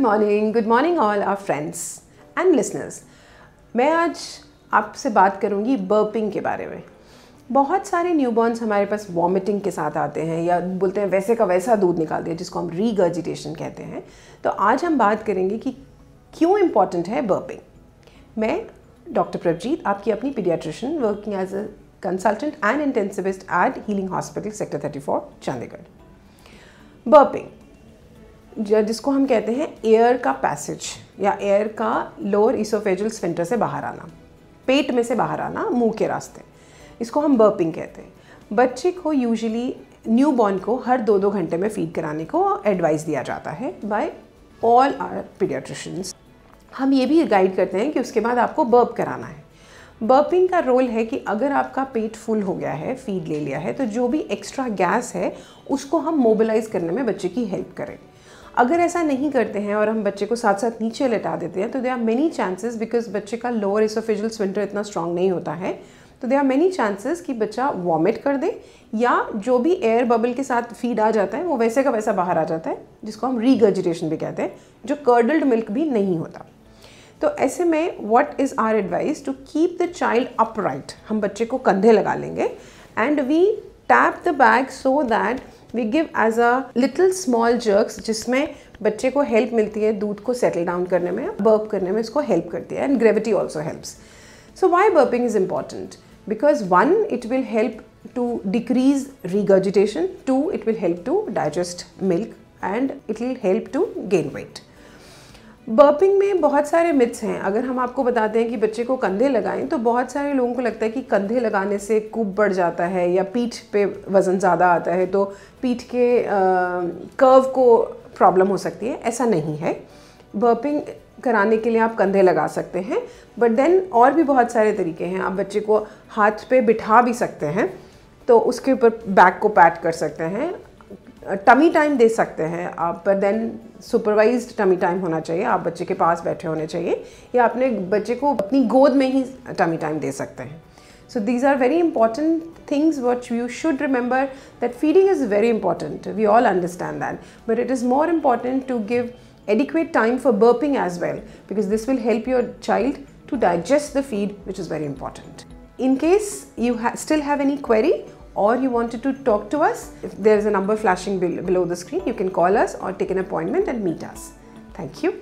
Good morning all our friends and listeners. मैं आज आपसे बात करूंगी बर्पिंग के बारे में। बहुत सारे न्यूबॉर्न्स हमारे पास वॉमिटिंग के साथ आते हैं या बोलते हैं वैसे का वैसा दूध निकाल दिया, जिसको हम रीगर्जिटेशन कहते हैं। तो आज हम बात करेंगे कि क्यों इम्पॉर्टेंट है बर्पिंग। मैं डॉक्टर प्रभजीत, आपकी अपनी paediatrician, working as a consultant and intensivist at healing hospital sector 34 Chandigarh. Burping जिसको हम कहते हैं एयर का पैसेज या एयर का लोअर इसोफेजियल स्फिंक्टर से बाहर आना, पेट में से बाहर आना मुंह के रास्ते, इसको हम बर्पिंग कहते हैं। बच्चे को यूजुअली न्यूबॉर्न को हर 2-2 घंटे में फीड कराने को एडवाइस दिया जाता है बाय ऑल आवर पीडियाट्रिशियंस। हम ये भी गाइड करते हैं कि उसके बाद आपको बर्प कराना है। बर्पिंग का रोल है कि अगर आपका पेट फुल हो गया है, फीड ले लिया है, तो जो भी एक्स्ट्रा गैस है उसको हम मोबिलाइज करने में बच्चे की हेल्प करें। अगर ऐसा नहीं करते हैं और हम बच्चे को साथ साथ नीचे लेटा देते हैं तो there are many chances, because बच्चे का लोअर इसोफेजियल स्फिंक्टर इतना स्ट्रांग नहीं होता है, तो देयर आर मेनी चांसेस कि बच्चा वॉमिट कर दे या जो भी एयर बबल के साथ फीड आ जाता है वो वैसे का वैसा बाहर आ जाता है, जिसको हम रीगर्जिटेशन भी कहते हैं, जो कर्डल्ड मिल्क भी नहीं होता। तो ऐसे में what is our advice to keep the child upright. हम बच्चे को कंधे लगा लेंगे and we tap the back so that we give as a little small jerks, जिसमें बच्चे को हेल्प मिलती है दूध को सेटल डाउन करने में, बर्प करने में इसको हेल्प करती है, and gravity also helps. So why burping is important? Because 1, it will help to decrease regurgitation, 2, it will help to digest milk, and it will help to gain weight. Burping में बहुत सारे myths हैं। अगर हम आपको बताते हैं कि बच्चे को कंधे लगाएं तो बहुत सारे लोगों को लगता है कि कंधे लगाने से कूप बढ़ जाता है या पीठ पे वज़न ज़्यादा आता है तो पीठ के कर्व को प्रॉब्लम हो सकती है। ऐसा नहीं है। बर्पिंग कराने के लिए आप कंधे लगा सकते हैं, बट देन और भी बहुत सारे तरीके हैं। आप बच्चे को हाथ पे बिठा भी सकते हैं, तो उसके ऊपर बैक को पैट कर सकते हैं, टमी टाइम दे सकते हैं आप, पर देन सुपरवाइज्ड टमी टाइम होना चाहिए। आप बच्चे के पास बैठे होने चाहिए या अपने बच्चे को अपनी गोद में ही टमी टाइम दे सकते हैं। So these are very important things which you should remember, that feeding is very important. We all understand that. But it is more important to give adequate time for burping as well, because this will help your child to digest the feed, which is very important. In case you still have any query or you wanted to talk to us, if there is a number flashing below the screen, you can call us or take an appointment and meet us. Thank you.